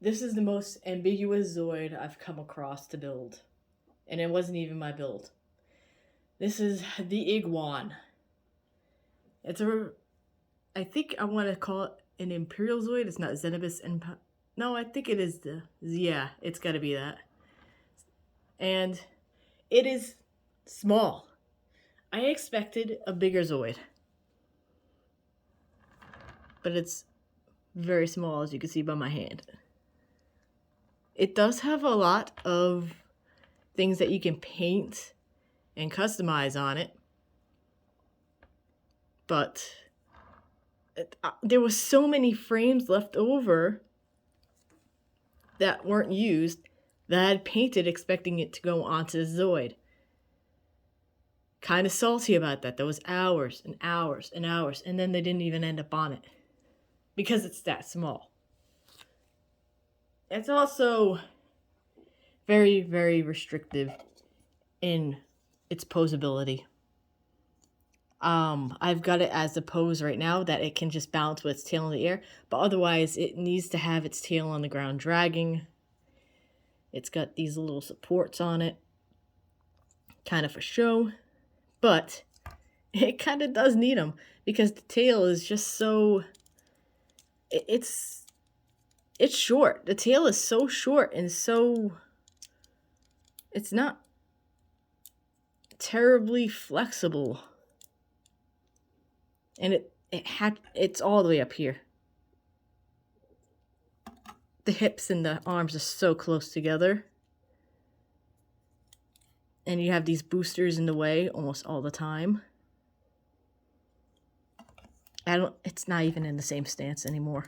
This is the most ambiguous Zoid I've come across to build. And it wasn't even my build. This is the Iguan. It's I think I want to call it an Imperial Zoid. It's not Xenobus no, I think it is yeah, it's gotta be that. And it is small. I expected a bigger Zoid. But it's very small, as you can see by my hand. It does have a lot of things that you can paint and customize on it. But there was so many frames left over that weren't used that I had painted expecting it to go onto the Zoid. Kind of salty about that. That was hours and hours and hours, and then they didn't even end up on it because it's that small. It's also very, very restrictive in its posability. I've got it as the pose right now that it can just bounce with its tail in the air, but otherwise it needs to have its tail on the ground dragging. It's got these little supports on it, kind of for show, but it kind of does need them because the tail is just so, it's short. The tail is so short and so, it's not terribly flexible. And it's all the way up here. The hips and the arms are so close together. And you have these boosters in the way almost all the time. It's not even in the same stance anymore.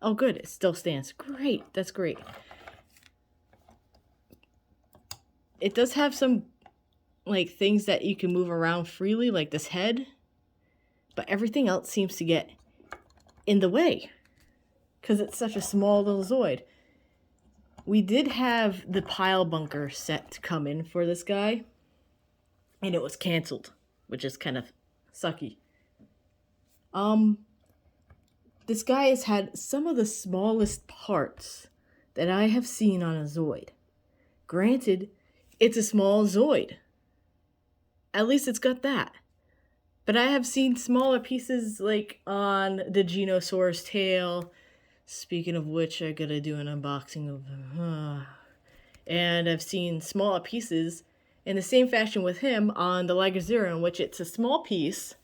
Oh good, it still stands. Great, that's great. It does have some like things that you can move around freely, like this head. But everything else seems to get in the way because it's such a small little Zoid. We did have the pile bunker set to come in for this guy, and it was canceled, which is kind of sucky. This guy has had some of the smallest parts that I have seen on a Zoid. Granted, it's a small Zoid. At least it's got that. But I have seen smaller pieces like on the Genosaurus tail. Speaking of which, I gotta do an unboxing of them. And I've seen smaller pieces in the same fashion with him on the Ligazera, in which it's a small piece,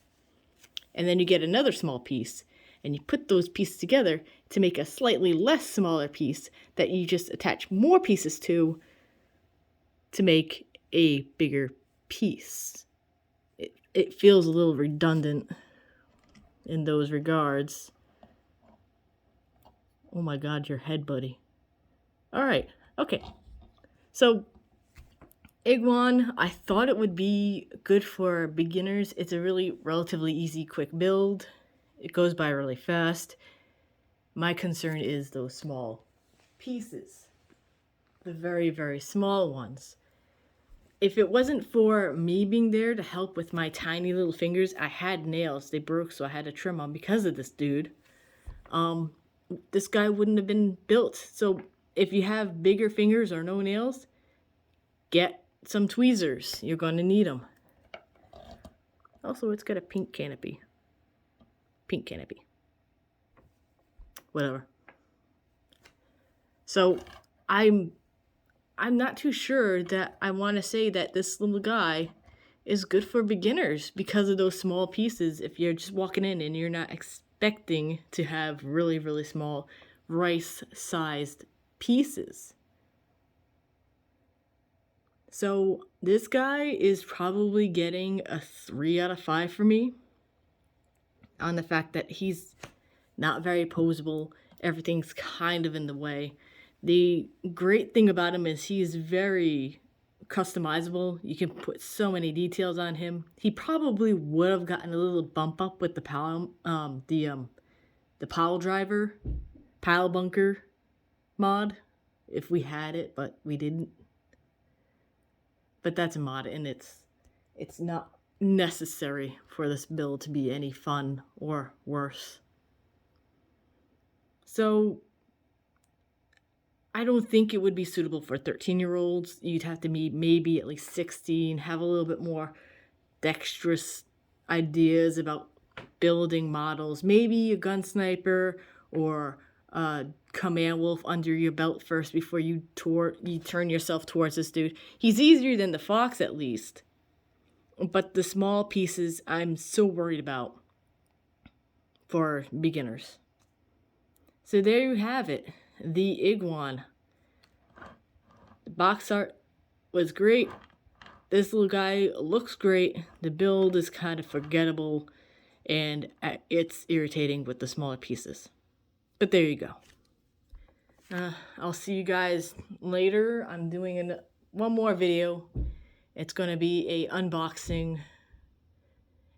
and then you get another small piece, and you put those pieces together to make a slightly less smaller piece that you just attach more pieces to make a bigger piece. It feels a little redundant in those regards. Oh my god, your head, buddy. Alright, okay. So, Iguan, I thought it would be good for beginners. It's a really relatively easy, quick build. It goes by really fast. My concern is those small pieces. The very, very small ones. If it wasn't for me being there to help with my tiny little fingers, I had nails. They broke, so I had to trim them because of this dude. This guy wouldn't have been built. So if you have bigger fingers or no nails, get some tweezers. You're going to need them. Also, it's got a pink canopy. Pink canopy. Whatever. So I'm not too sure that I want to say that this little guy is good for beginners because of those small pieces. If you're just walking in and you're not expecting to have really, really small rice-sized pieces. So this guy is probably getting a 3 out of 5 for me on the fact that he's not very posable. Everything's kind of in the way. The great thing about him is he's very customizable. You can put so many details on him. He probably would have gotten a little bump up with the pile driver, pile bunker mod if we had it, but we didn't. But that's a mod, and it's not necessary for this build to be any fun or worse. So I don't think it would be suitable for 13-year-olds. You'd have to be maybe at least 16, have a little bit more dexterous ideas about building models. Maybe a gun sniper or a command wolf under your belt first before you turn yourself towards this dude. He's easier than the fox at least. But the small pieces I'm so worried about for beginners. So there you have it. The Iguan. The box art was great. This little guy looks great. The build is kind of forgettable, and it's irritating with the smaller pieces. But there you go. I'll see you guys later. I'm doing one more video. It's going to be a unboxing,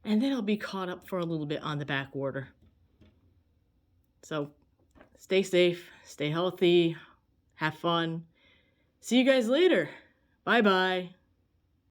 and then I'll be caught up for a little bit on the back order. So stay safe, stay healthy, have fun. See you guys later. Bye-bye.